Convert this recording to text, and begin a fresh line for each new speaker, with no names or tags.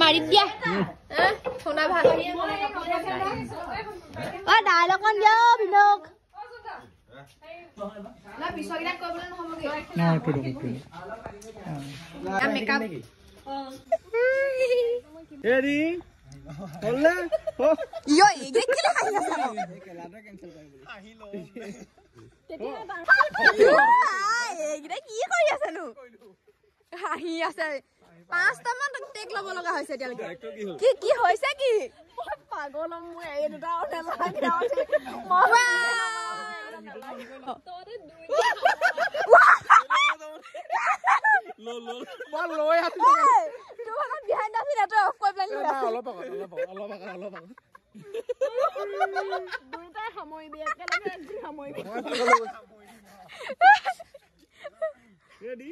মাৰি দিয়া শুনা ভাল অ ডাইলগ অন দিয়া বিনক না পিছগিটা কইবলে নহবগে না তো মেকআপ
এৰি হললে
ইয়ো এগে কি খাই আছে
কেলাটা কেনসেল কৰি আহিলো
এগিটা কি কৰি আছে নো হাঁহি আছে 5টা মান টেক লব লগা হৈছে এতিয়া কি কি হৈছে কি পাগল মই এই দুটা নেলাগে তোরে দুই
লল বল লয় আছে
তোমাক বিহাইন্ড দা সিন অফ কৰি প্ল্যান কৰি আছে
অলপ
দুইটা সময় দিয়ে কেনে সময়
ৰেডি